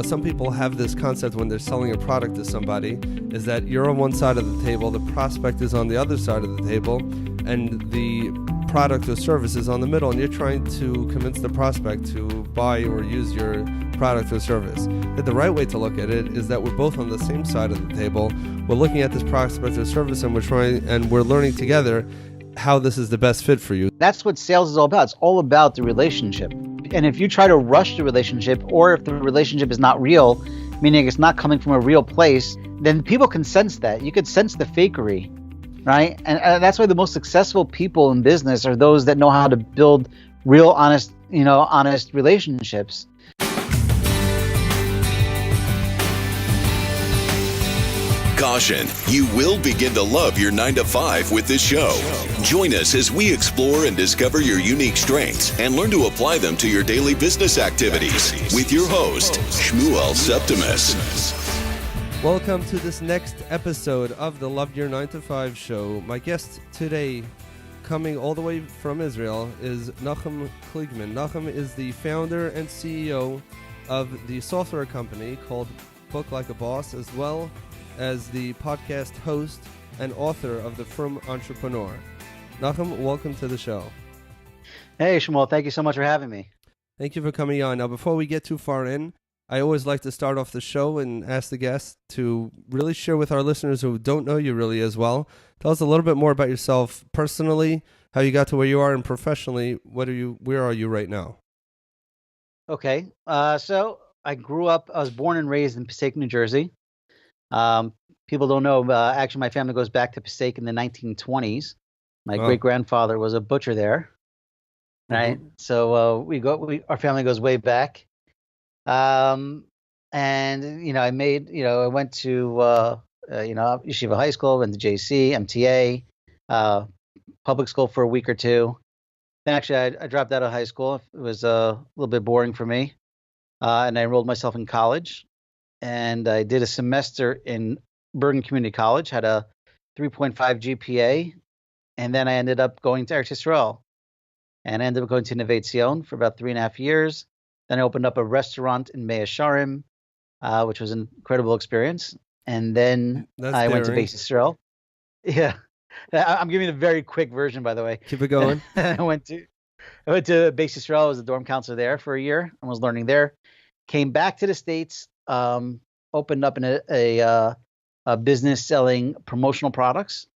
some people have this concept when they're selling a product to somebody, is that you're on one side of the table, the prospect is on the other side of the table, and the product or service is on the middle, and you're trying to convince the prospect to buy or use your product or service. That the right way to look at it is that we're both on the same side of the table. We're looking at this prospect or service, and we're learning together how this is the best fit for you. That's what sales is all about. It's all about the relationship. And if you try to rush the relationship, or if the relationship is not real, meaning it's not coming from a real place, then people can sense that. You could sense the fakery, right? And that's why the most successful people in business are those that know how to build real, honest relationships. Caution, you will begin to love your 9-to-5 with this show. Join us as we explore and discover your unique strengths and learn to apply them to your daily business activities with your host, Shmuel Septimus. Welcome to this next episode of the Love Your 9-to-5 show. My guest today, coming all the way from Israel, is Nachum Kligman. Nachum is the founder and CEO of the software company called Book Like a Boss, as well as the podcast host and author of The Frum Entrepreneur. Nachum, welcome to the show. Hey, Shmuel, thank you so much for having me. Thank you for coming on. Now, before we get too far in, I always like to start off the show and ask the guests to really share with our listeners who don't know you really as well. Tell us a little bit more about yourself personally, how you got to where you are, and professionally, where are you right now? Okay, so I was born and raised in Passaic, New Jersey. People don't know, actually my family goes back to Passaic in the 1920s. My great-grandfather was a butcher there, right? Mm-hmm. So our family goes way back. And, I went to, Yeshiva High School, went to JC, MTA, public school for a week or two. Then actually I dropped out of high school. It was a little bit boring for me. And I enrolled myself in college. And I did a semester in Bergen Community College, had a 3.5 GPA, and then I ended up going to Eretz Yisrael, and I ended up going to Neve Tzion for about 3.5 years. Then I opened up a restaurant in Mea Sharim, which was an incredible experience. And then I went to Beit Yisrael. Yeah, I'm giving you the very quick version, by the way. Keep it going. I went to Beit Yisrael. I was a dorm counselor there for a year and was learning there. Came back to the States. Opened up in a business selling promotional products.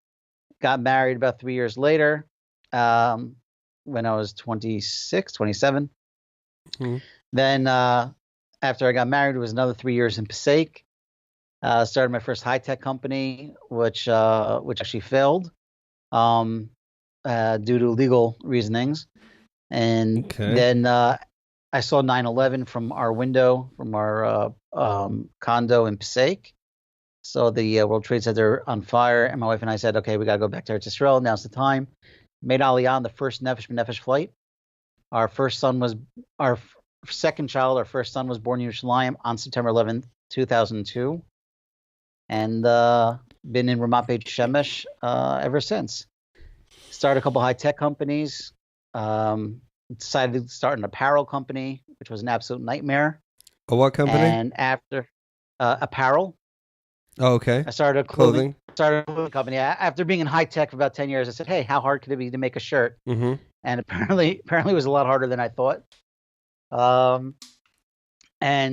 Got married about 3 years later, when I was 27. Mm-hmm. Then after I got married, it was another 3 years in Passaic. Started my first high-tech company, which actually failed due to legal reasonings. And then I saw 9/11 from our window, from our condo in Passaic. Saw the World Trade Center on fire, and my wife and I said, okay, we got to go back to Eretz Yisrael. Now's the time. Made Aliyah on the first Nefesh flight. Our second child, our first son was born in Yerushalayim on September 11th, 2002. And been in Ramat Beit Shemesh ever since. Started a couple high-tech companies. Decided to start an apparel company, which was an absolute nightmare. A what company? And after apparel. Oh, okay. I started a clothing company. After being in high tech for about 10 years, I said, hey, how hard could it be to make a shirt? Mm-hmm. And apparently it was a lot harder than I thought. And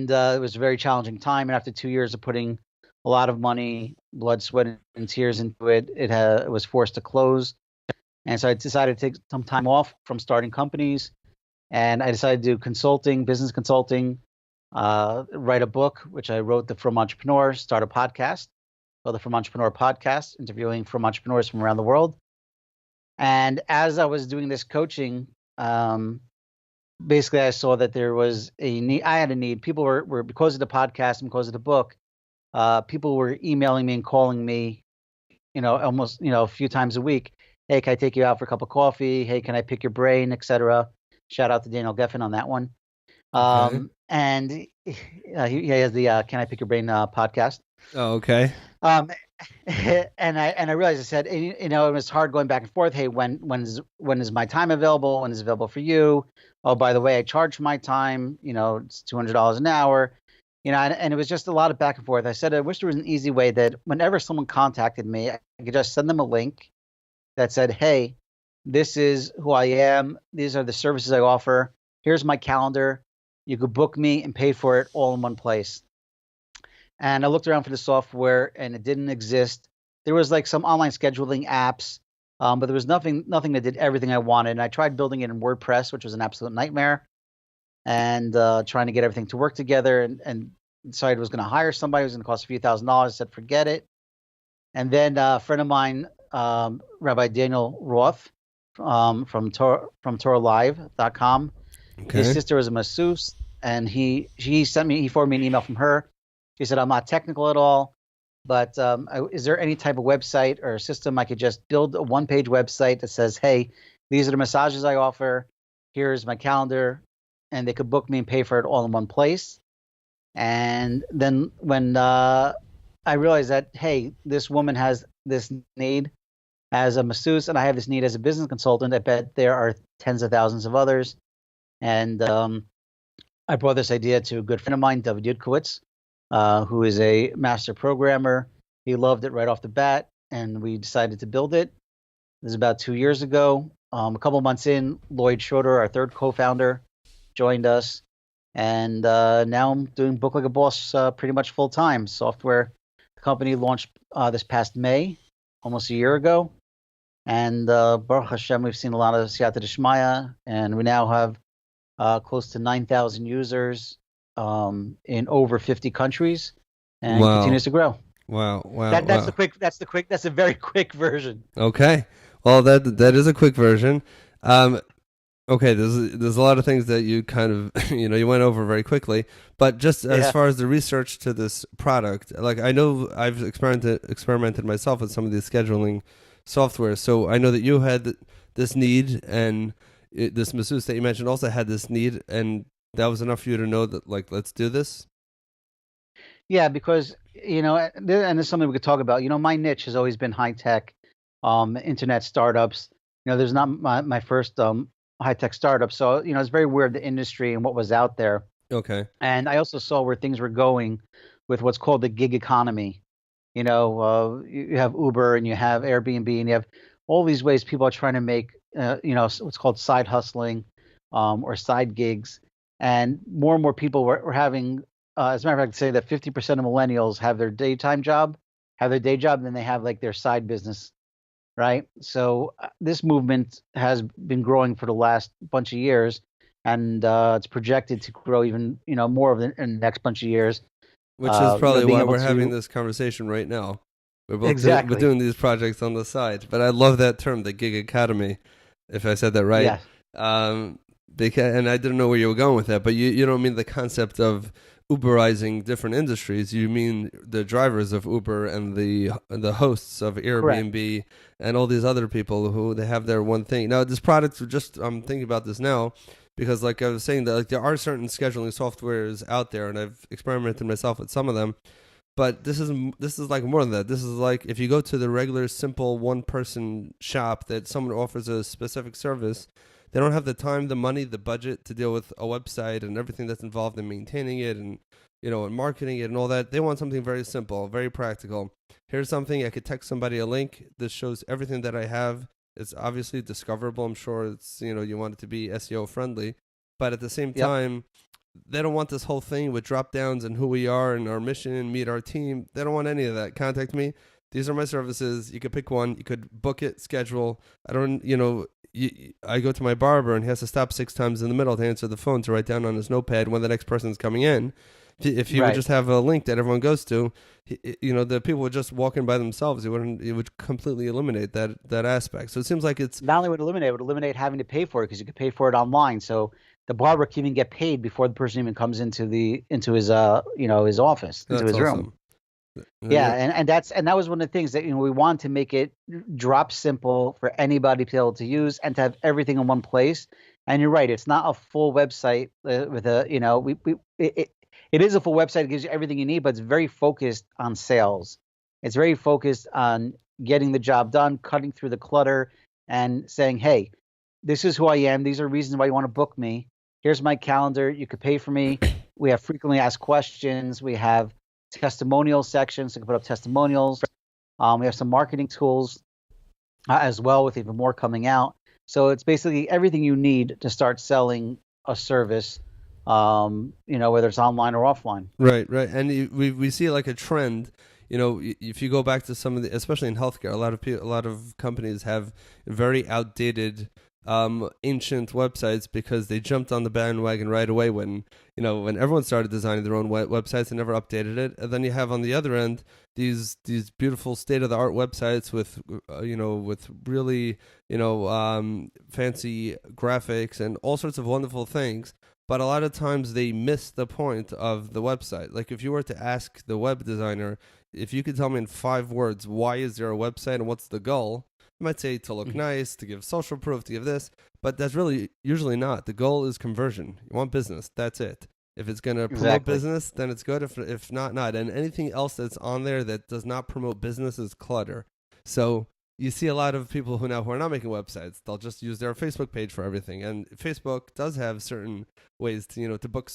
it was a very challenging time. And after 2 years of putting a lot of money, blood, sweat, and tears into it, it was forced to close. And so I decided to take some time off from starting companies. And I decided to do business consulting, write a book, which I wrote, The Frum Entrepreneur, start a podcast called The Frum Entrepreneur Podcast, interviewing Frum entrepreneurs from around the world. And as I was doing this coaching, basically I saw that there was a need. I had a need. People were because of the podcast and because of the book, people were emailing me and calling me, almost, a few times a week. Hey, can I take you out for a cup of coffee? Hey, can I pick your brain, etc. Shout out to Daniel Geffen on that one. Okay. And he has the Can I Pick Your Brain podcast. Oh, okay. And I realized, I said, it was hard going back and forth. Hey, when is my time available? When is it available for you? Oh, by the way, I charge for my time. It's $200 an hour. And it was just a lot of back and forth. I said, I wish there was an easy way that whenever someone contacted me, I could just send them a link that said, hey, this is who I am. These are the services I offer. Here's my calendar. You could book me and pay for it all in one place. And I looked around for the software and it didn't exist. There was like some online scheduling apps, but there was nothing that did everything I wanted. And I tried building it in WordPress, which was an absolute nightmare, and trying to get everything to work together, and decided I was going to hire somebody. It was going to cost a few $1,000s. I said, forget it. And then a friend of mine, Rabbi Daniel Roth, from TorahLive.com. Okay. His sister was a masseuse, and he forwarded me an email from her. He said, I'm not technical at all, but is there any type of website or system I could just build a one-page website that says, hey, these are the massages I offer. Here's my calendar, and they could book me and pay for it all in one place. And then when I realized that, hey, this woman has this need as a masseuse, and I have this need as a business consultant, I bet there are tens of thousands of others. And I brought this idea to a good friend of mine, David Yudkowitz, who is a master programmer. He loved it right off the bat, and we decided to build it. This is about 2 years ago. A couple months in, Lloyd Schroeder, our third co-founder, joined us. And now I'm doing Book Like a Boss pretty much full-time. Software. The company launched this past May, almost a year ago. And Baruch Hashem, we've seen a lot of Siyata D'Shmaya, and we now have close to 9,000 users in over 50 countries, and continues to grow. Wow. That's a very quick version. Okay. Well, that is a quick version. Okay, there's a lot of things that you kind of you went over very quickly, but just as far as the research to this product, like I know I've experimented myself with some of these scheduling software, so I know that you had this need, and this masseuse that you mentioned also had this need, and that was enough for you to know that, like, let's do this. Yeah, because and this is something we could talk about. My niche has always been high tech, internet startups. There's not my first high tech startup, so it's very weird, the industry and what was out there. Okay. And I also saw where things were going with what's called the gig economy. You have Uber and you have Airbnb and you have all these ways people are trying to make what's called side hustling or side gigs, and more people were having. As a matter of fact, say that 50% of millennials have their day job, and then they have like their side business, right? So this movement has been growing for the last bunch of years, and it's projected to grow even more in the next bunch of years. Which is probably why we're having this conversation right now. We're both we're doing these projects on the side, but I love that term, the gig economy, if I said that right. Yeah. And I didn't know where you were going with that, but you don't mean the concept of Uberizing different industries. You mean the drivers of Uber and the hosts of Airbnb. Correct. And all these other people who they have their one thing. Now, this product, I'm thinking about this now because, like I was saying, that there are certain scheduling softwares out there, and I've experimented myself with some of them. But this is like more than that. This is like if you go to the regular, simple one-person shop that someone offers a specific service. They don't have the time, the money, the budget to deal with a website and everything that's involved in maintaining it and, and marketing it and all that. They want something very simple, very practical. Here's something I could text somebody a link. This shows everything that I have. It's obviously discoverable. I'm sure it's, you want it to be SEO friendly, but at the same time, they don't want this whole thing with drop downs and who we are and our mission and meet our team. They don't want any of that. Contact me. These are my services. You could pick one. You could book it, schedule. I don't, I go to my barber and he has to stop 6 times in the middle to answer the phone to write down on his notepad when the next person's coming in. If he would just have a link that everyone goes to, the people would just walk in by themselves. It would completely eliminate that aspect. So it seems like it's not only would it would eliminate having to pay for it, because you could pay for it online. So the barber can even get paid before the person even comes into his his office, into his room. Yeah, and that was one of the things that we wanted to make it drop simple for anybody to be able to use and to have everything in one place. And you're right, it's not a full website with it is a full website. It gives you everything you need, but it's very focused on sales. It's very focused on getting the job done, cutting through the clutter, and saying, hey, this is who I am. These are reasons why you want to book me. Here's my calendar. You could pay for me. We have frequently asked questions. We have testimonial sections. So you can put up testimonials. We have some marketing tools as well, with even more coming out. So it's basically everything you need to start selling a service, whether it's online or offline. Right. And we see like a trend. If you go back to some of the, especially in healthcare, a lot of companies have very outdated, ancient websites because they jumped on the bandwagon right away when everyone started designing their own websites and never updated it. And then you have on the other end these beautiful state of the art websites with really fancy graphics and all sorts of wonderful things. But a lot of times they miss the point of the website. Like if you were to ask the web designer, if you could tell me in 5 words, why is there a website and what's the goal? I might say to look nice, to give social proof, to give this, but that's really usually not. The goal is conversion. You want business. That's it. If it's going to promote business, then it's good. If not, not. And anything else that's on there that does not promote business is clutter. So you see a lot of people who are not making websites. They'll just use their Facebook page for everything. And Facebook does have certain ways to book.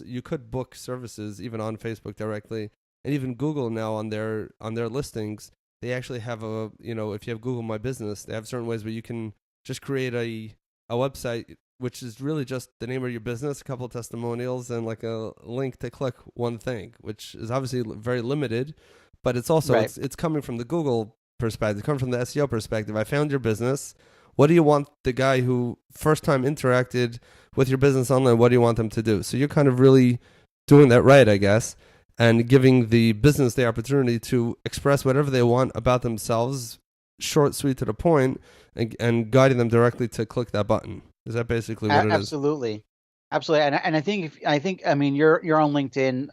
You could book services even on Facebook directly, and even Google now on their listings. They actually have if you have Google My Business, they have certain ways where you can just create a website, which is really just the name of your business, a couple of testimonials, and like a link to click one thing, which is obviously very limited, but it's also, it's coming from the Google perspective, coming from the SEO perspective. I found your business. What do you want the guy who first time interacted with your business online, what do you want them to do? So you're kind of really doing that right, I guess, and giving the business the opportunity to express whatever they want about themselves, short, sweet, to the point, and guiding them directly to click that button. Is that basically what it is? Absolutely. And I think you're on LinkedIn.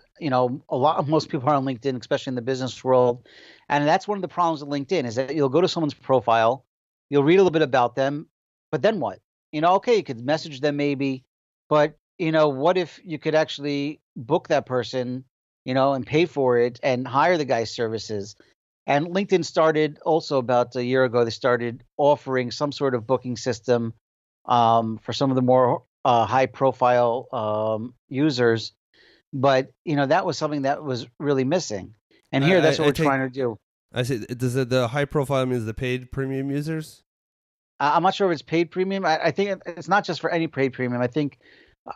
Most people are on LinkedIn, especially in the business world, and that's one of the problems with LinkedIn is that you'll go to someone's profile, you'll read a little bit about them, but then what? Okay, you could message them maybe, but what if you could actually book that person, and pay for it and hire the guy's services? And LinkedIn started also about a year ago. They started offering some sort of booking system for some of the more high-profile users, but that was something that was really missing. And here, that's what we're trying to do. I see. Does the high-profile means the paid premium users? I'm not sure if it's paid premium. I think it's not just for any paid premium.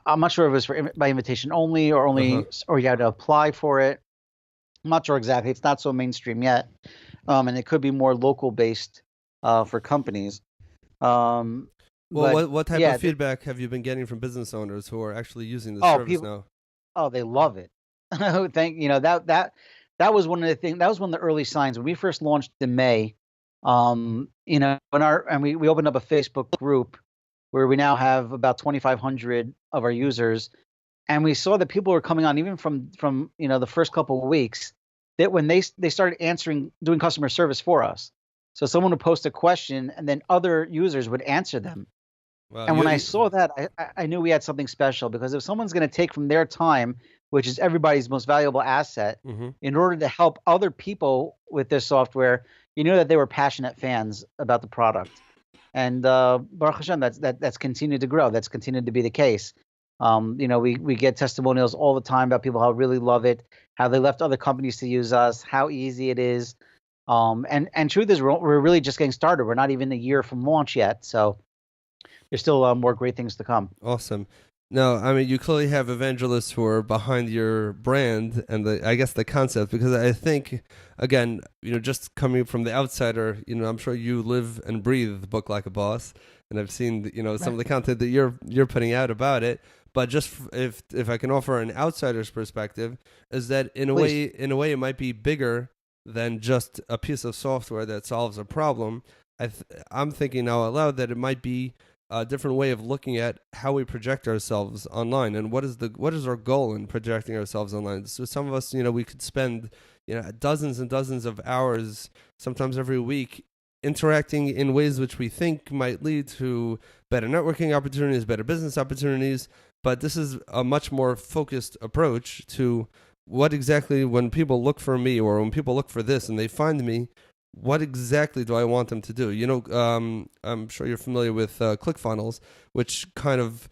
I'm not sure if it's by invitation only or only, or you had to apply for it. I'm not sure exactly. It's not so mainstream yet, and it could be more local based for companies. What type of feedback have you been getting from business owners who are actually using the service now? Oh, they love it. That was one of the things. That was one of the early signs when we first launched in May. We opened up a Facebook group where we now have about 2,500 of our users, and we saw that people were coming on even from the first couple of weeks. That when they started doing customer service for us. So someone would post a question, and then other users would answer them. Wow, and when I saw that, I knew we had something special, because if someone's going to take from their time, which is everybody's most valuable asset, in order to help other people with their software, you know that they were passionate fans about the product. And Baruch Hashem, that's continued to grow. That's continued to be the case. We get testimonials all the time about people how really love it, how they left other companies to use us, how easy it is. And truth is, we're really just getting started. We're not even a year from launch yet, so there's still more great things to come. Awesome. No, I mean, you clearly have evangelists who are behind your brand and I guess the concept, because I think, again, just coming from the outsider, I'm sure you live and breathe the book like a boss, and I've seen, some of the content that you're putting out about it. But just if I can offer an outsider's perspective, is that in a way it might be bigger than just a piece of software that solves a problem. I'm thinking now out loud that it might be a different way of looking at how we project ourselves online, and what is our goal in projecting ourselves online. So some of us, we could spend dozens and dozens of hours, sometimes every week, interacting in ways which we think might lead to better networking opportunities, better business opportunities. But this is a much more focused approach to what exactly, when people look for me or when people look for this and they find me, what exactly do I want them to do? I'm sure you're familiar with ClickFunnels, which kind of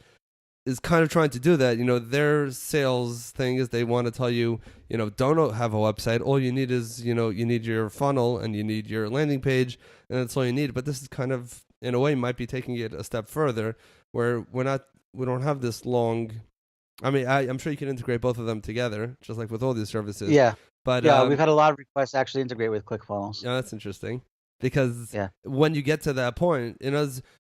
is kind of trying to do that. Their sales thing is they want to tell you, don't have a website. All you need is, you need your funnel and you need your landing page, and that's all you need. But this is kind of, in a way, might be taking it a step further, where we don't have this long. I mean, I'm sure you can integrate both of them together, just like with all these services. Yeah. But we've had a lot of requests to actually integrate with ClickFunnels. Yeah, that's interesting. Because when you get to that point,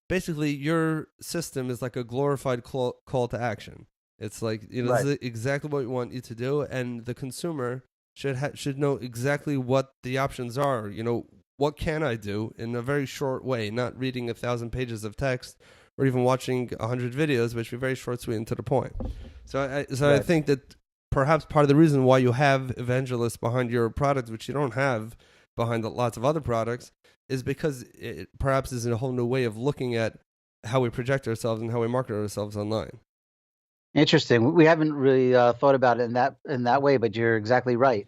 basically your system is like a glorified call to action. It's like, this is exactly what we want you to do, and the consumer should know exactly what the options are. What can I do in a very short way, not reading 1,000 pages of text or even watching 100 videos, which are very short, sweet, and to the point. So I think that perhaps part of the reason why you have evangelists behind your product, which you don't have behind lots of other products, is because it perhaps is a whole new way of looking at how we project ourselves and how we market ourselves online. Interesting. We haven't really thought about it in that way, but you're exactly right.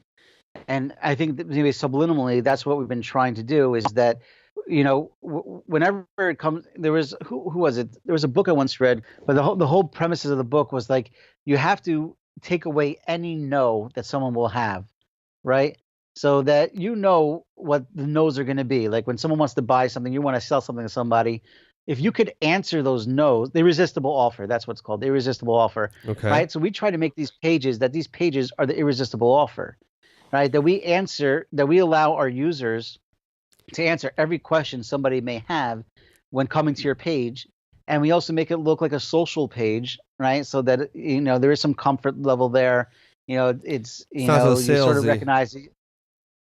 And I think that maybe subliminally, that's what we've been trying to do, is that, whenever it comes, there was, who was it? There was a book I once read, but the whole premises of the book was like, you have to take away any no that someone will have, right? So that what the no's are going to be. Like when someone wants to buy something, you want to sell something to somebody. If you could answer those no's, the irresistible offer, that's what's called, the irresistible offer. Okay. Right? So we try to make these pages are the irresistible offer, right? That we allow our users to answer every question somebody may have when coming to your page. And we also make it look like a social page, right? So that, there is some comfort level there. It's you sort of recognize it.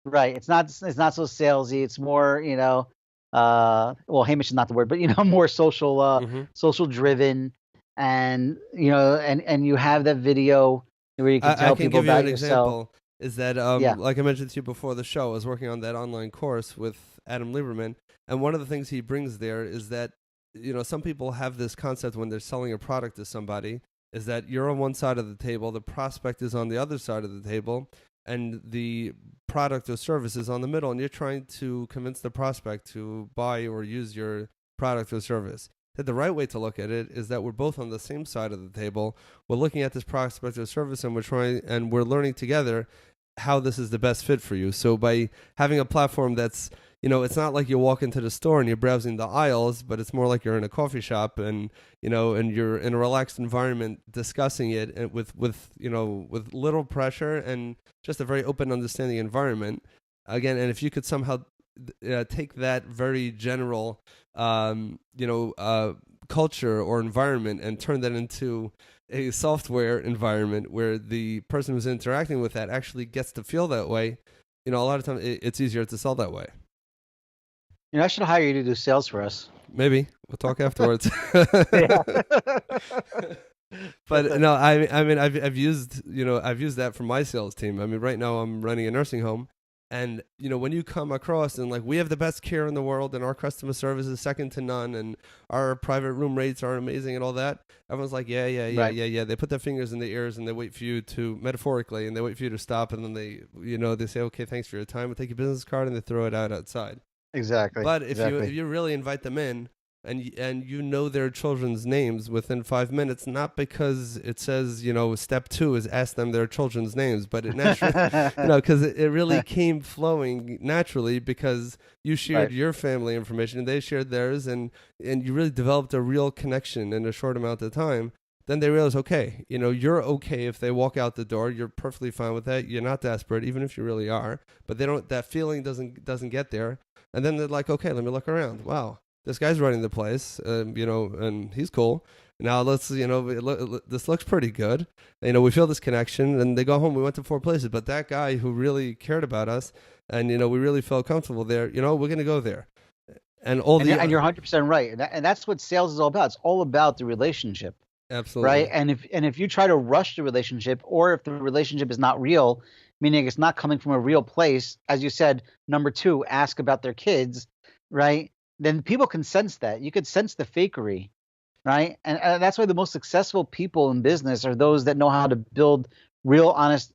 Right. It's not so salesy. It's more, well, Hamish is not the word, but more social, social driven, and and you have that video where you can tell people about yourself. Example is that, like I mentioned to you before the show, I was working on that online course with Adam Lieberman, and one of the things he brings there is that, some people have this concept when they're selling a product to somebody, is that you're on one side of the table, the prospect is on the other side of the table, and the product or service is on the middle, and you're trying to convince the prospect to buy or use your product or service. That the right way to look at it is that we're both on the same side of the table. We're looking at this prospect or service, and we're learning together how this is the best fit for you. So by having a platform that's, it's not like you walk into the store and you're browsing the aisles, but it's more like you're in a coffee shop and, and you're in a relaxed environment discussing it, and with little pressure and just a very open, understanding environment. Again, and if you could somehow take that very general, culture or environment and turn that into a software environment where the person who's interacting with that actually gets to feel that way, a lot of times it's easier to sell that way. I should hire you to do sales for us. Maybe we'll talk afterwards. But no, I mean, I've used that for my sales team. I mean, right now I'm running a nursing home, and when you come across and like, we have the best care in the world, and our customer service is second to none, and our private room rates are amazing, and all that, everyone's like, yeah. They put their fingers in their ears and they wait for you to, metaphorically, and they wait for you to stop, and then they say, okay, thanks for your time. We'll take your business card, and they throw it outside. Exactly. But if you really invite them in, and their children's names within 5 minutes, not because it says, step 2 is ask them their children's names, but it naturally, because it really came flowing naturally because you shared your family information and they shared theirs, and you really developed a real connection in a short amount of time. Then they realize, okay, you're okay if they walk out the door. You're perfectly fine with that. You're not desperate, even if you really are. But that feeling doesn't get there. And then they're like, okay, let me look around. Wow, this guy's running the place, and he's cool. Now let's, this looks pretty good. We feel this connection, and they go home. We went to 4 places, but that guy who really cared about us, and we really felt comfortable there. We're gonna go there. And you're 100% right, and that's what sales is all about. It's all about the relationship. Absolutely. Right. And if you try to rush the relationship, or if the relationship is not real, meaning it's not coming from a real place, as you said, number 2, ask about their kids, right? Then people can sense that. You could sense the fakery, right? And that's why the most successful people in business are those that know how to build real, honest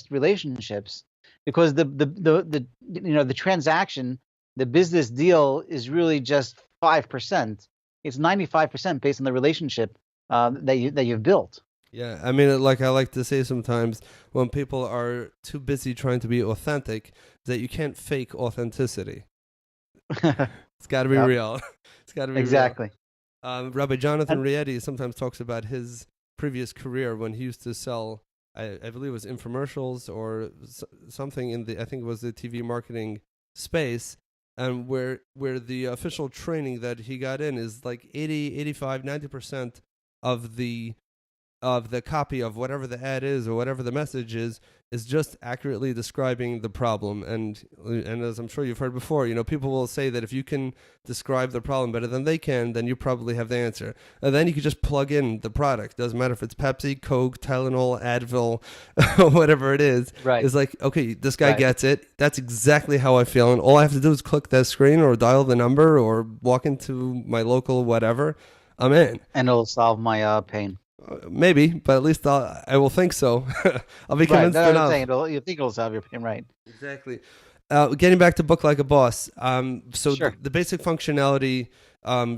relationships, because the transaction, the business deal is really just 5%. It's 95% based on the relationship that you've built. Yeah, I mean, like I like to say sometimes, when people are too busy trying to be authentic, that you can't fake authenticity. It's got to be Yep. real. It's got to be Exactly. real. Rabbi Jonathan And, Rietti sometimes talks about his previous career when he used to sell, I believe it was infomercials or something in the, I think it was the TV marketing space, and where the official training that he got in is like 80, 85, 90% of the copy of whatever the ad is or whatever the message is just accurately describing the problem. And as I'm sure you've heard before, people will say that if you can describe the problem better than they can, then you probably have the answer. And then you can just plug in the product. Doesn't matter if it's Pepsi, Coke, Tylenol, Advil, whatever it is. Right. It's like, okay, this guy gets it. That's exactly how I feel. And all I have to do is click that screen or dial the number or walk into my local whatever. I'm in. And it'll solve my pain. Maybe, but at least I will think so. I'll be convinced Right. enough. You think it'll solve your pain, right? Exactly. Getting back to Book Like a Boss. So Sure. the basic functionality,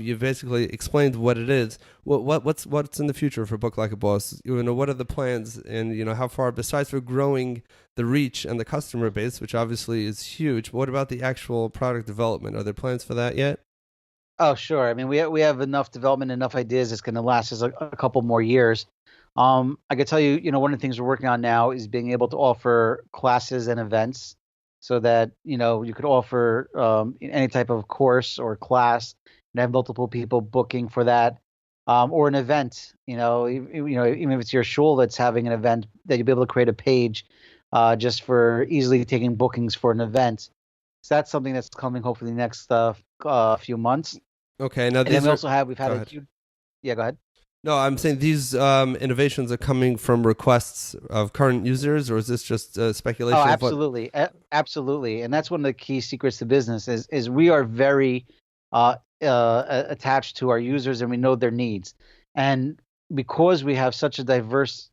you've basically explained what it is. What's in the future for Book Like a Boss? What are the plans, and how far, besides for growing the reach and the customer base, which obviously is huge, what about the actual product development? Are there plans for that yet? Oh, sure. I mean, we have enough development, enough ideas. It's going to last us a couple more years. I can tell you, one of the things we're working on now is being able to offer classes and events, so that you could offer any type of course or class and have multiple people booking for that, or an event. Even if it's your shul that's having an event, that you'll be able to create a page just for easily taking bookings for an event. So that's something that's coming hopefully in the next few months. Okay. Now And then we've had go a ahead. huge. Yeah, go ahead. No, I'm saying these innovations are coming from requests of current users, or is this just speculation? Oh, of absolutely, absolutely, and that's one of the key secrets to business is we are very attached to our users, and we know their needs, and because we have such a diverse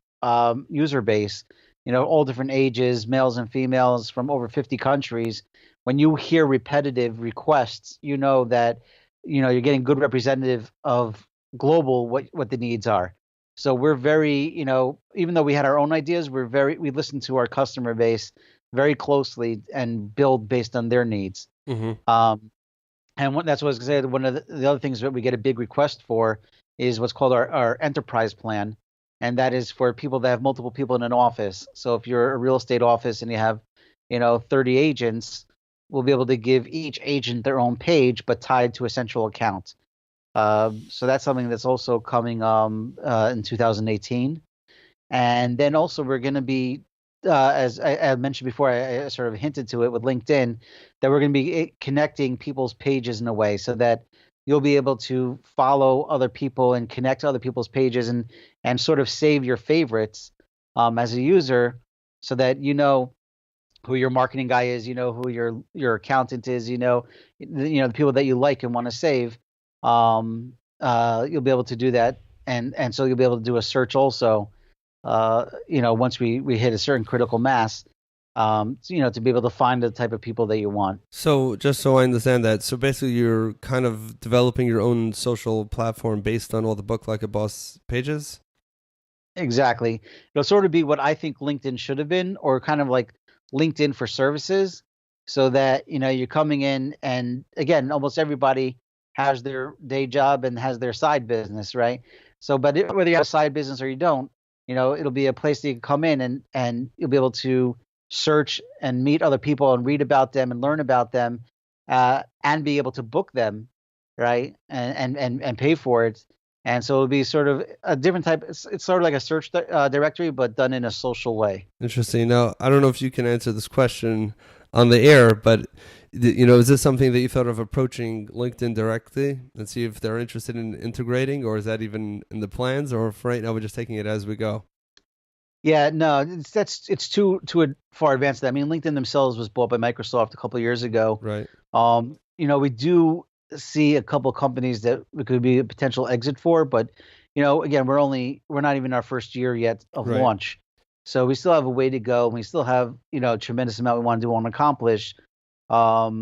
user base, all different ages, males and females from over 50 countries. When you hear repetitive requests, you know that you're getting good representative of global what the needs are. So we're very, even though we had our own ideas, we listen to our customer base very closely and build based on their needs. Mm-hmm. That's what I was going to say. One of the other things that we get a big request for is what's called our enterprise plan. And that is for people that have multiple people in an office. So if you're a real estate office and you have, 30 agents, we'll be able to give each agent their own page, but tied to a central account. So that's something that's also coming in 2018. And then also we're going to be, as I mentioned before, I sort of hinted to it with LinkedIn, that we're going to be connecting people's pages in a way so that you'll be able to follow other people and connect to other people's pages and sort of save your favorites as a user, so that who your marketing guy is, who your accountant is, the people that you like and want to save. You'll be able to do that, and so you'll be able to do a search also. Once we hit a certain critical mass, to be able to find the type of people that you want. So just so I understand that, so basically you're kind of developing your own social platform based on all the Book Like a Boss pages? Exactly. It'll sort of be what I think LinkedIn should have been, or kind of like LinkedIn for services, so that, you're coming in, and again, almost everybody has their day job and has their side business, right? So, but whether you have a side business or you don't, it'll be a place that you can come in and you'll be able to search and meet other people and read about them and learn about them, and be able to book them, right? And pay for it. And so it'll be sort of a different type. It's sort of like a search directory, but done in a social way. Interesting. Now, I don't know if you can answer this question on the air, but is this something that you thought of approaching LinkedIn directly and see if they're interested in integrating, or is that even in the plans, or for right now we're just taking it as we go? Yeah, no, it's too far advanced. I mean, LinkedIn themselves was bought by Microsoft a couple of years ago. Right. We do see a couple of companies that it could be a potential exit for, but again, we're not even our first year yet of launch, so we still have a way to go, and we still have a tremendous amount we want to do and accomplish. But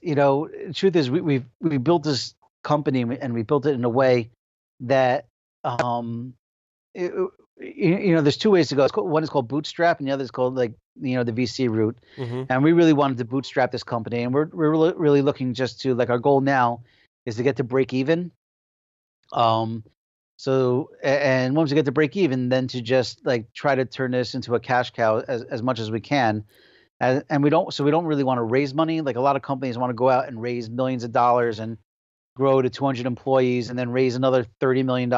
the truth is, we built this company, and we built it in a way that it, there's two ways to go. One is called bootstrap, and the other is called the VC route. Mm-hmm. And we really wanted to bootstrap this company, and we're really looking just to our goal now is to get to break even. So and once we get to break even, then to just try to turn this into a cash cow as much as we can. And we don't really want to raise money. Like a lot of companies want to go out and raise millions of dollars and grow to 200 employees and then raise another $30 million.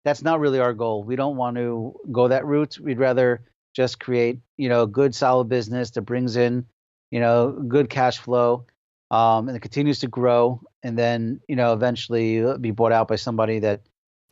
That's not really our goal. We don't want to go that route. We'd rather just create, a good solid business that brings in, good cash flow, and it continues to grow, and then, eventually be bought out by somebody that,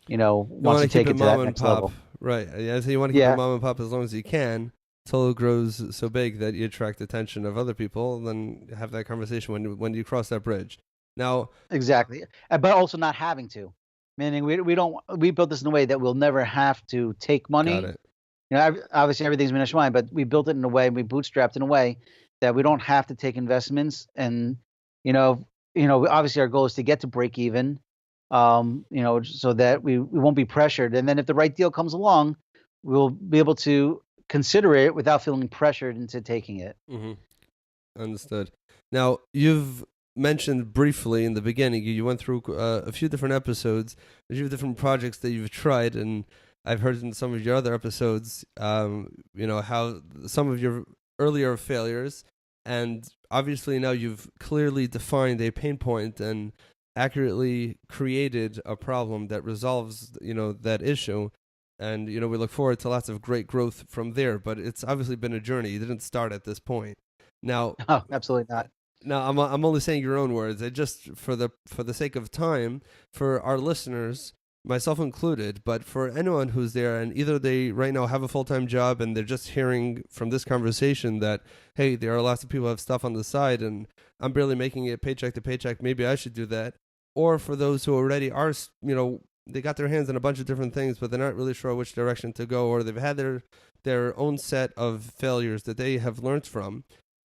wants to take it to that next level. Right. Yeah. So you want to keep it mom and pop as long as you can until it grows so big that you attract attention of other people, and then have that conversation when you cross that bridge. Now, exactly, but also not having to, meaning we built this in a way that we'll never have to take money. Got it. Obviously everything's been mine, but we built it in a way, we bootstrapped in a way that we don't have to take investments, and obviously our goal is to get to break even, so that we won't be pressured, and then if the right deal comes along, we'll be able to consider it without feeling pressured into taking it. Mm-hmm. Understood. Now, you've mentioned briefly in the beginning, you went through a few different episodes, a few different projects that you've tried, and I've heard in some of your other episodes, how some of your earlier failures, and obviously now you've clearly defined a pain point and accurately created a problem that resolves, that issue. And, we look forward to lots of great growth from there, but it's obviously been a journey. You didn't start at this point. Now, oh, absolutely not. Now, I'm only saying your own words. Just for the sake of time, for our listeners, myself included, but for anyone who's there and either they right now have a full-time job and they're just hearing from this conversation that, hey, there are lots of people who have stuff on the side and I'm barely making it paycheck to paycheck, maybe I should do that. Or for those who already are, they got their hands on a bunch of different things, but they're not really sure which direction to go, or they've had their own set of failures that they have learned from.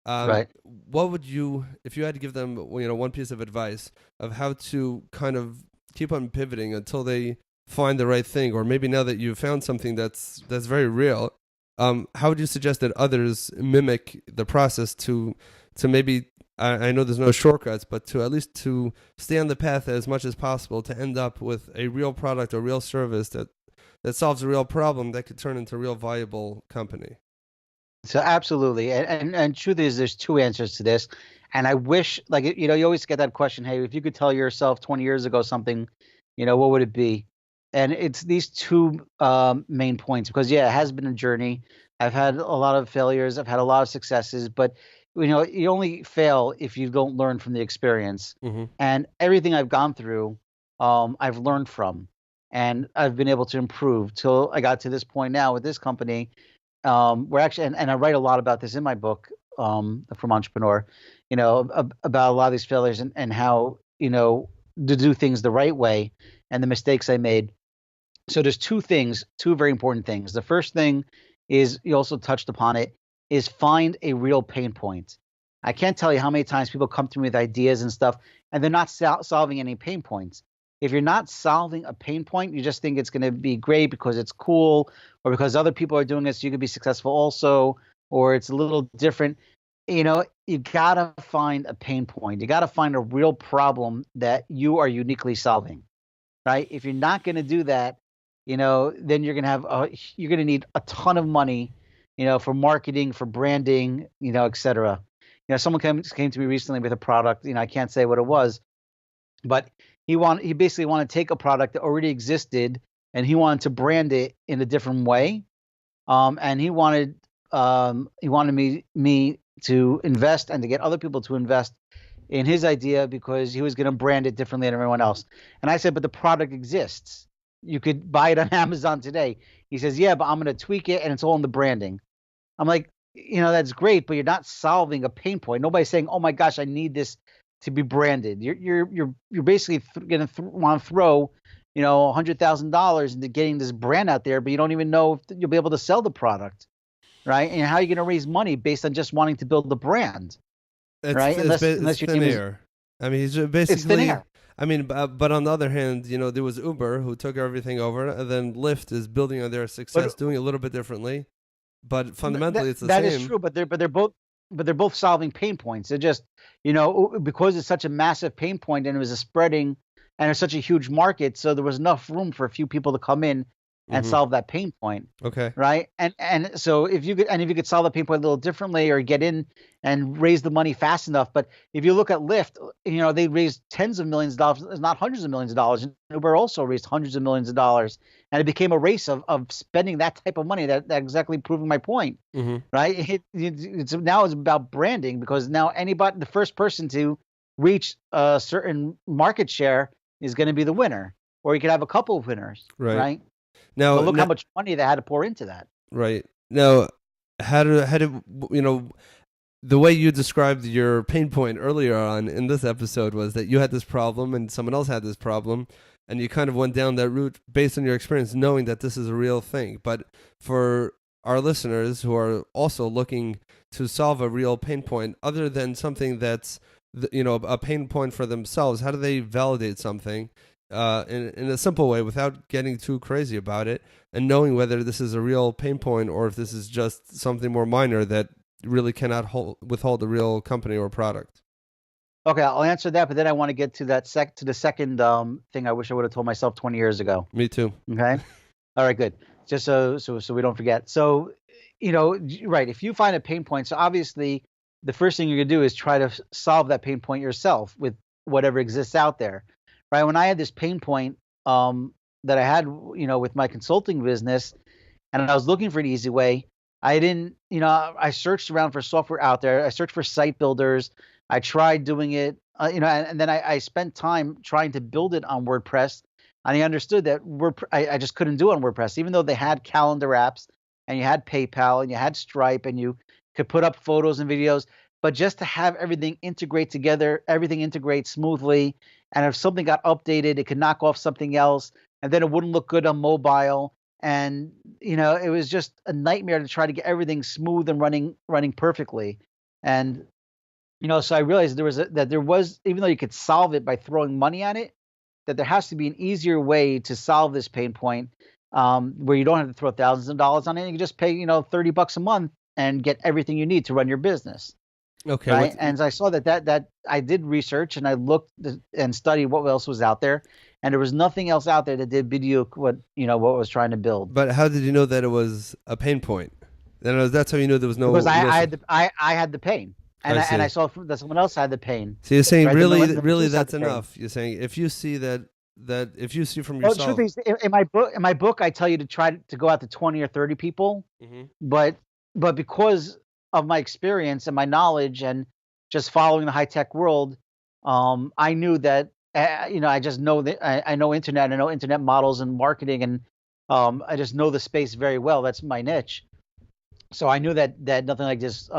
Right. What would you, if you had to give them, one piece of advice of how to kind of keep on pivoting until they find the right thing, or maybe now that you've found something that's very real, how would you suggest that others mimic the process to maybe, I know there's no shortcuts, but to at least to stay on the path as much as possible to end up with a real product or real service that solves a real problem that could turn into a real viable company? So absolutely, and truth is, there's two answers to this, and I wish, you always get that question, hey, if you could tell yourself 20 years ago something, what would it be? And it's these two main points, because it has been a journey. I've had a lot of failures, I've had a lot of successes, but you only fail if you don't learn from the experience. Mm-hmm. And everything I've gone through, I've learned from, and I've been able to improve till I got to this point now with this company. We're actually, and I write a lot about this in my book, From Entrepreneur, about a lot of these failures and how, to do things the right way and the mistakes I made. So there's two very important things. The first thing is, you also touched upon it, is find a real pain point. I can't tell you how many times people come to me with ideas and stuff, and they're not solving any pain points. If you're not solving a pain point, you just think it's going to be great because it's cool, or because other people are doing it, so you could be successful also, or it's a little different. You got to find a pain point. You got to find a real problem that you are uniquely solving, right? If you're not going to do that, then you're going to need a ton of money, for marketing, for branding, et cetera. Someone came to me recently with a product, I can't say what it was, but he basically wanted to take a product that already existed and he wanted to brand it in a different way. And he wanted me to invest and to get other people to invest in his idea because he was going to brand it differently than everyone else. And I said, but the product exists. You could buy it on Amazon today. He says, yeah, but I'm going to tweak it and it's all in the branding. I'm like, that's great, but you're not solving a pain point. Nobody's saying, oh my gosh, I need this to be branded. You're basically going to want to throw, $100,000 into getting this brand out there, but you don't even know if you'll be able to sell the product, right? And how are you going to raise money based on just wanting to build the brand, right? Unless your name is, I mean, he's just It's thin basically. air. I mean, but on the other hand, there was Uber who took everything over, and then Lyft is building on their success, doing it a little bit differently, but fundamentally it's the That same. is true, but they're both solving pain points. They're just, because it's such a massive pain point and it was a spreading and it's such a huge market, so there was enough room for a few people to come in and solve that pain point. Okay. Right. And so if you could solve the pain point a little differently or get in and raise the money fast enough. But if you look at Lyft, they raised tens of millions of dollars, not hundreds of millions of dollars. And Uber also raised hundreds of millions of dollars. And it became a race of spending that type of money. That exactly proving my point. Right. Now it's about branding, because now the first person to reach a certain market share is going to be the winner, or you could have a couple of winners. Right. Now, but look how much money they had to pour into that. Right. Now, how did the way you described your pain point earlier on in this episode was that you had this problem and someone else had this problem, and you kind of went down that route based on your experience, knowing that this is a real thing. But for our listeners who are also looking to solve a real pain point, other than something that's a pain point for themselves, how do they validate something in a simple way without getting too crazy about it, and knowing whether this is a real pain point or if this is just something more minor that really cannot withhold a real company or product? Okay, I'll answer that, but then I want to get to the second thing I wish I would have told myself 20 years ago. Me too. Okay. All right, good. Just so we don't forget. So, right, if you find a pain point, so obviously the first thing you're going to do is try to solve that pain point yourself with whatever exists out there. Right. When I had this pain point that I had, with my consulting business, and I was looking for an easy way, I didn't, I searched around for software out there. I searched for site builders. I tried doing it, and then I spent time trying to build it on WordPress. And I understood that I just couldn't do it on WordPress, even though they had calendar apps and you had PayPal and you had Stripe and you could put up photos and videos. But just to have everything integrate together, everything integrates smoothly. And if something got updated, it could knock off something else, and then it wouldn't look good on mobile. And, it was just a nightmare to try to get everything smooth and running perfectly. And, so I realized there was, even though you could solve it by throwing money at it, that there has to be an easier way to solve this pain point, where you don't have to throw thousands of dollars on it. You can just pay, $30 a month and get everything you need to run your business. Okay. Right. And I saw that I did research and I looked and studied what else was out there, and there was nothing else out there that did video what I was trying to build. But how did you know that it was a pain point? That's how you knew there was no. Because I had the pain, and I saw that someone else had the pain. So you're saying right? really that's enough. You're saying if you see that if you see from yourself. Well, the truth is, in my book, I tell you to try to go out to 20 or 30 people, but because of my experience and my knowledge and just following the high tech world, I knew that, I just know that I know internet, I know internet models and marketing, and I just know the space very well. That's my niche. So I knew that nothing like this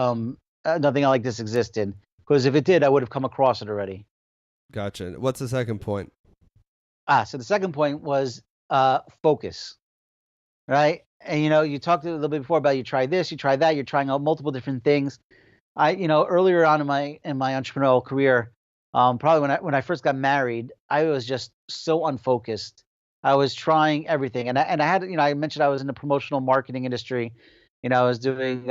existed, because if it did, I would have come across it already. Gotcha. What's the second point? So the second point was focus, right? And you talked a little bit before about you try this, you try that, you're trying out multiple different things. Earlier on in my entrepreneurial career, probably when I first got married, I was just so unfocused. I was trying everything, and I had, I mentioned I was in the promotional marketing industry. I was doing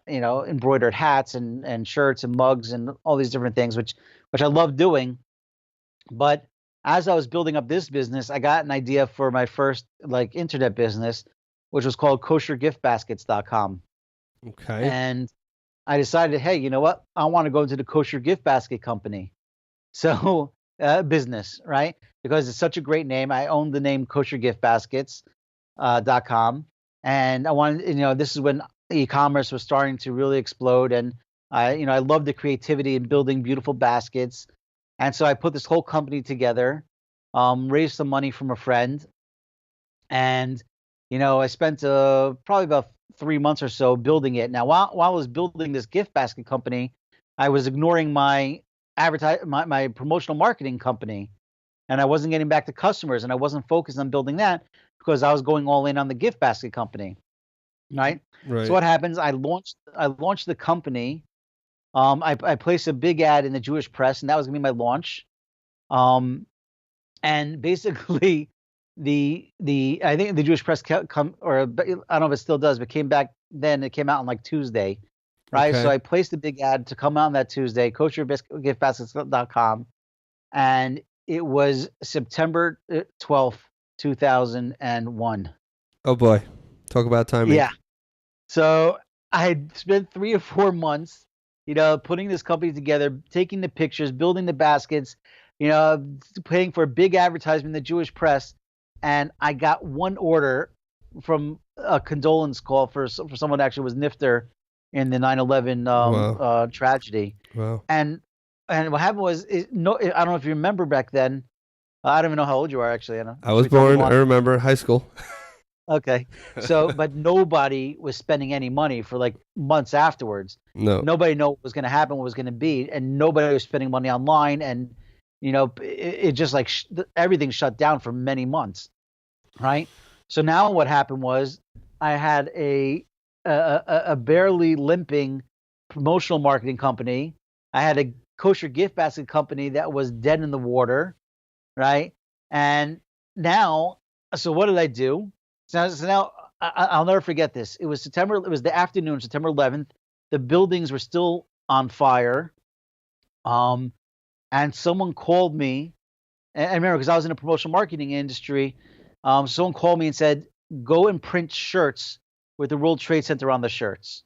embroidered hats and shirts and mugs and all these different things, which I love doing. But as I was building up this business, I got an idea for my first internet business, which was called koshergiftbaskets.com. Okay. And I decided, hey, you know what? I want to go into the kosher gift basket company. So business, right? Because it's such a great name. I owned the name koshergiftbaskets.com. And I wanted, this is when e-commerce was starting to really explode. And I love the creativity in building beautiful baskets. And so I put this whole company together, raised some money from a friend, and I spent probably about 3 months or so building it. Now, while I was building this gift basket company, I was ignoring my my promotional marketing company, and I wasn't getting back to customers, and I wasn't focused on building that because I was going all in on the gift basket company. Right. So what happens? I launched the company, I placed a big ad in the Jewish press, and that was gonna be my launch. And basically, I think the Jewish press come, or I don't know if it still does, but came back then. It came out on like Tuesday, right? Okay. So I placed a big ad to come out on that Tuesday, koshergiftbaskets.com, and it was September 12th, 2001. Oh boy, talk about timing. Yeah. So I had spent 3 or 4 months, putting this company together, taking the pictures, building the baskets, paying for a big advertisement in the Jewish press, and I got one order from a condolence call for someone that actually was nifter in the 9/11 Wow. tragedy. Wow. And what happened was, I don't know if you remember back then. I don't even know how old you are, actually. I was born. I remember high school. Okay. So, but nobody was spending any money for like months afterwards. No. Nobody knew what was going to happen, what was going to be, and nobody was spending money online. And, it just like everything shut down for many months. Right. So now what happened was I had a barely limping promotional marketing company. I had a kosher gift basket company that was dead in the water. Right. And now, so what did I do? So now I'll never forget this. It was the afternoon, September 11th. The buildings were still on fire. And someone called me. And I remember, because I was in the promotional marketing industry. Someone called me and said, go and print shirts with the World Trade Center on the shirts.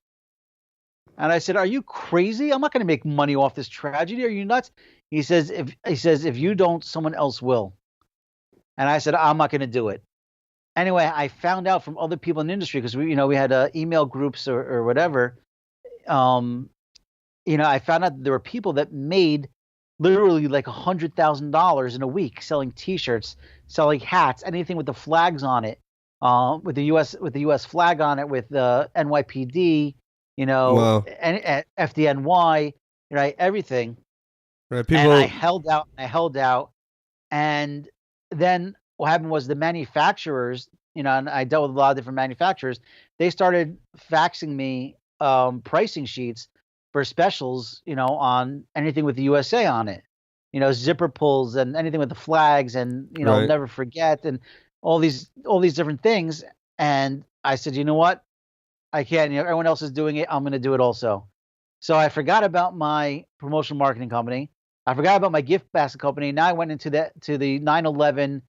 And I said, are you crazy? I'm not going to make money off this tragedy. Are you nuts? He says, if you don't, someone else will. And I said, I'm not going to do it. Anyway, I found out from other people in the industry, because we had email groups or whatever. I found out that there were people that made literally like $100,000 in a week selling T-shirts, selling hats, anything with the flags on it, with the U.S. flag on it, with the NYPD, Wow. and FDNY, right, everything. Right. And I held out, and then what happened was the manufacturers, and I dealt with a lot of different manufacturers. They started faxing me pricing sheets for specials, on anything with the USA on it, zipper pulls and anything with the flags, and Right. never forget, and all these different things. And I said, you know what, I can't. Everyone else is doing it. I'm going to do it also. So I forgot about my promotional marketing company. I forgot about my gift basket company. Now I went into the 9/11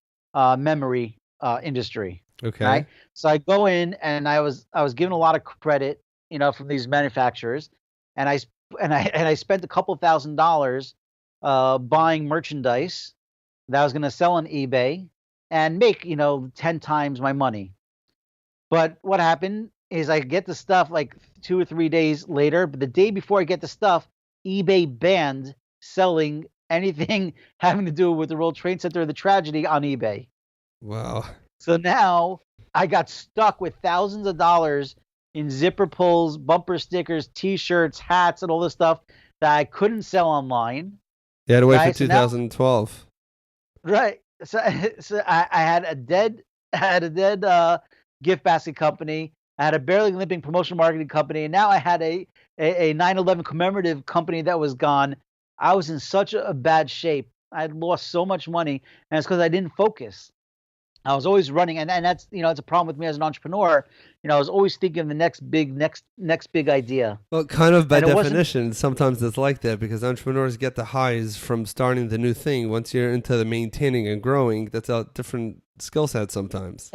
memory industry. Okay. Right. So I go in, and I was given a lot of credit, from these manufacturers, and I spent a couple $1,000 buying merchandise that I was going to sell on eBay and make 10 times my money. But what happened is I get the stuff like 2 or 3 days later, but the day before I get the stuff, eBay banned selling anything having to do with the World Trade Center or the tragedy on eBay. Wow. So now I got stuck with thousands of dollars in zipper pulls, bumper stickers, T-shirts, hats, and all this stuff that I couldn't sell online. You had to wait Right, for so now- 2012. Right. So I had a dead gift basket company. I had a barely limping promotional marketing company, and now I had a 9/11 commemorative company that was gone. I was in such a bad shape. I had lost so much money, and it's because I didn't focus. I was always running, and that's it's a problem with me as an entrepreneur. I was always thinking of the next big idea. Well, kind of by And it wasn't- definition, sometimes it's like that, because entrepreneurs get the highs from starting the new thing. Once you're into the maintaining and growing, that's a different skill set sometimes.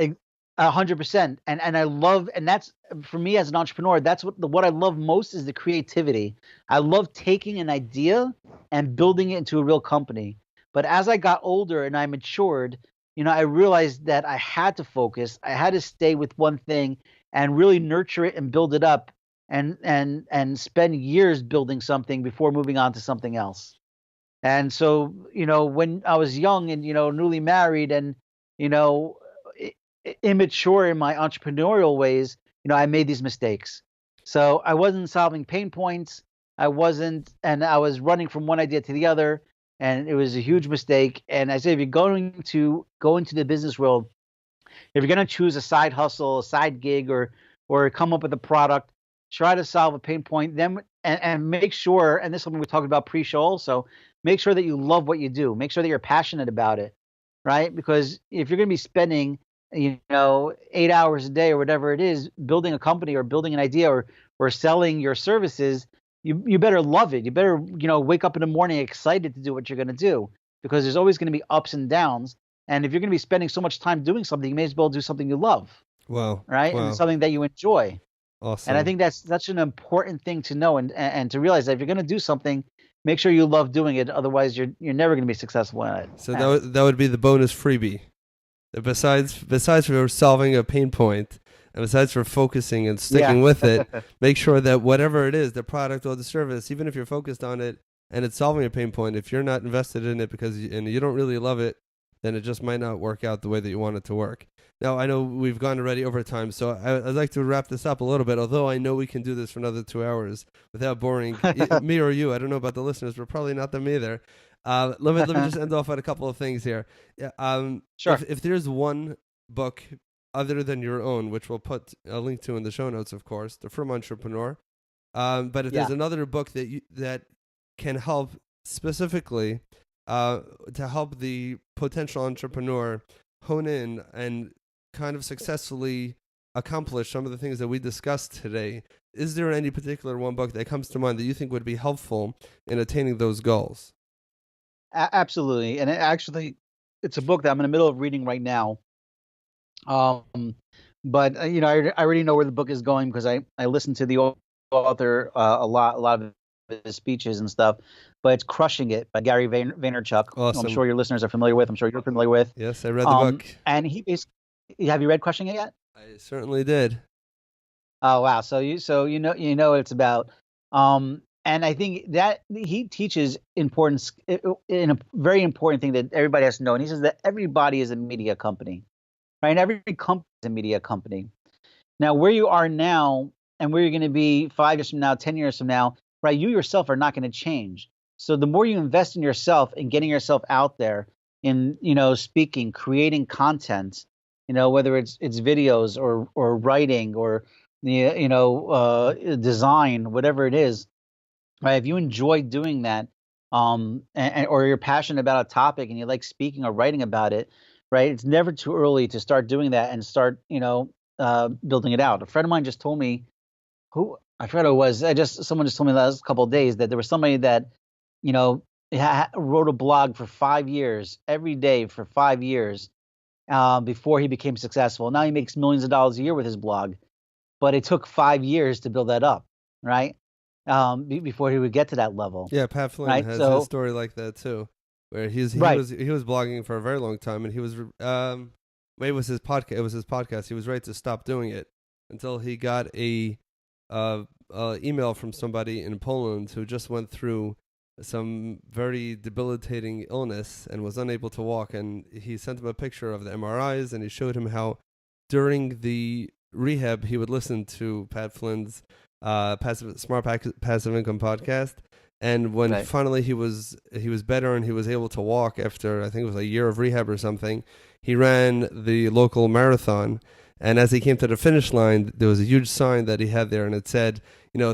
100%. And I love, and that's for me as an entrepreneur, that's what I love most is the creativity. I love taking an idea and building it into a real company. But as I got older and I matured, I realized that I had to focus. I had to stay with one thing and really nurture it and build it up, and spend years building something before moving on to something else. And so, when I was young and, newly married and, immature in my entrepreneurial ways, I made these mistakes. So I wasn't solving pain points. I was running from one idea to the other, and it was a huge mistake. And I say, if you're going to go into the business world, if you're going to choose a side hustle, a side gig, or come up with a product, try to solve a pain point. Then and make sure, and this is something we talked about pre-show also, make sure that you love what you do. Make sure that you're passionate about it, right? Because if you're going to be spending, 8 hours a day or whatever it is, building a company or building an idea or selling your services, you better love it. You better, wake up in the morning excited to do what you're going to do, because there's always going to be ups and downs. And if you're going to be spending so much time doing something, you may as well do something you love. Wow. Right. Wow. And something that you enjoy. Awesome. And I think that's such an important thing to know and to realize that if you're going to do something, make sure you love doing it. Otherwise, you're never going to be successful at it. So that would be the bonus freebie. Besides for solving a pain point, and besides for focusing and sticking with it, make sure that whatever it is, the product or the service, even if you're focused on it and it's solving a pain point, if you're not invested in it and you don't really love it, then it just might not work out the way that you want it to work. Now, I know we've gone already over time, so I'd like to wrap this up a little bit, although I know we can do this for another 2 hours without boring me or you. I don't know about the listeners, but probably not them either. Let me just end off on a couple of things here. Sure. If there's one book other than your own, which we'll put a link to in the show notes, of course, The From Entrepreneur, but if there's another book that can help specifically to help the potential entrepreneur hone in and kind of successfully accomplish some of the things that we discussed today, is there any particular one book that comes to mind that you think would be helpful in attaining those goals? Absolutely. And it's a book that I'm in the middle of reading right now. But I already know where the book is going because I listened to the author a lot of his speeches and stuff. But it's Crushing It by Gary Vaynerchuk. Awesome. I'm sure your listeners are familiar with. I'm sure you're familiar with. Yes, I read the book. And he basically, have you read Crushing It yet? I certainly did. Oh wow! So you know what it's about. And I think that he teaches in a very important thing that everybody has to know. And he says that everybody is a media company, right? And every company is a media company. Now, where you are now and where you're going to be 5 years from now, 10 years from now, right? You yourself are not going to change. So the more you invest in yourself and getting yourself out there in, speaking, creating content, whether it's videos or writing or design, whatever it is, right? If you enjoy doing that, or you're passionate about a topic and you like speaking or writing about it, right? It's never too early to start doing that and start, building it out. A friend of mine just told me, I forgot who it was. Someone just told me the last couple of days that there was somebody that, wrote a blog for 5 years, every day for 5 years, before he became successful. Now he makes millions of dollars a year with his blog, but it took 5 years to build that up, right? Before he would get to that level. Yeah, Pat Flynn has a story like that too, where he was blogging for a very long time, and he was maybe it was his podcast. It was his podcast. He was ready to stop doing it until he got a email from somebody in Poland who just went through some very debilitating illness and was unable to walk, and he sent him a picture of the MRIs, and he showed him how during the rehab he would listen to Pat Flynn's Smart Passive Income podcast, and when finally he was better and he was able to walk after I think it was a year of rehab or something, he ran the local marathon. And as he came to the finish line, there was a huge sign that he had there, and it said,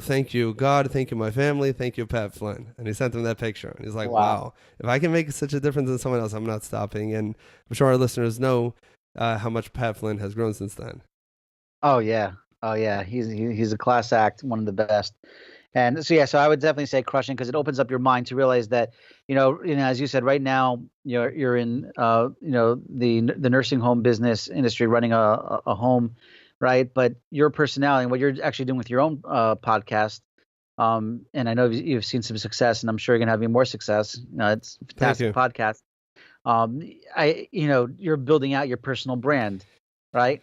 thank you, God, thank you, my family, thank you, Pat Flynn. And he sent him that picture. And he's like, wow, if I can make such a difference in someone else, I'm not stopping. And I'm sure our listeners know how much Pat Flynn has grown since then. Oh, yeah. He's a class act, one of the best. And so I would definitely say Crushing, because it opens up your mind to realize that, as you said, right now you're in, the nursing home business industry, running a home, right? But your personality and what you're actually doing with your own podcast, and I know you've seen some success, and I'm sure you're going to have even more success. It's a fantastic podcast. You're building out your personal brand, right?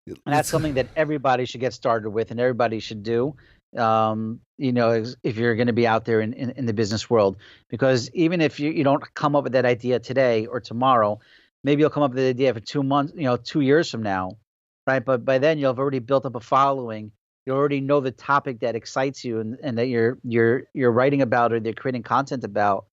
And that's something that everybody should get started with, and everybody should do. If you're going to be out there in the business world, because even if you don't come up with that idea today or tomorrow, maybe you'll come up with the idea for 2 months, 2 years from now, right? But by then you'll have already built up a following. You already know the topic that excites you and that you're writing about or they're creating content about,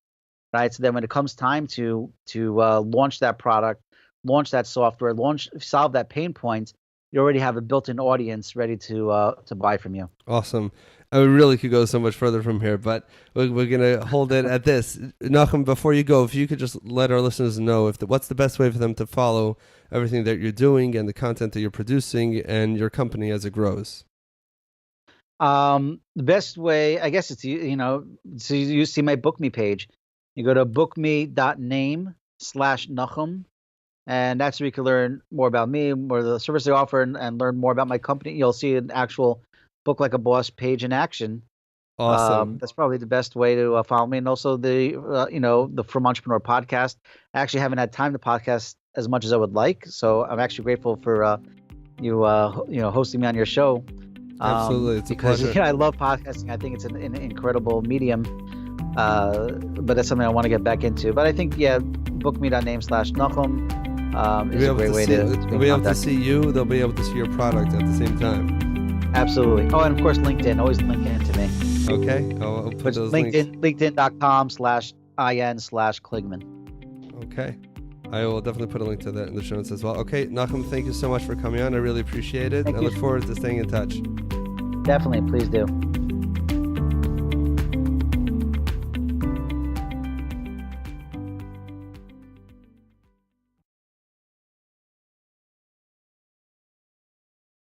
right? So then when it comes time to launch that product, launch that software, solve that pain point, you already have a built-in audience ready to buy from you. Awesome. And we really could go so much further from here, but we're going to hold it at this. Nachum, before you go, if you could just let our listeners know what's the best way for them to follow everything that you're doing and the content that you're producing and your company as it grows. The best way, I guess, it's, so you see my Book Me page. You go to bookme.name/Nachum, and that's where you can learn more about me, more of the service I offer, and learn more about my company. You'll see an actual Book Like a Boss page in action. Awesome. That's probably the best way to follow me. And also the From Entrepreneur podcast. I actually haven't had time to podcast as much as I would like, so I'm actually grateful for you hosting me on your show. Absolutely, it's a pleasure. I love podcasting. I think it's an incredible medium, but that's something I want to get back into. But I think bookme.name/Nachum is a great way to they'll be able to see you. They'll be able to see your product at the same time. Absolutely. Oh, and of course, LinkedIn. Always link in to me. Okay. I'll put those links. LinkedIn.com/IN/Kligman. Okay. I will definitely put a link to that in the show notes as well. Okay, Nachum, thank you so much for coming on. I really appreciate it. I look forward to staying in touch. Definitely. Please do.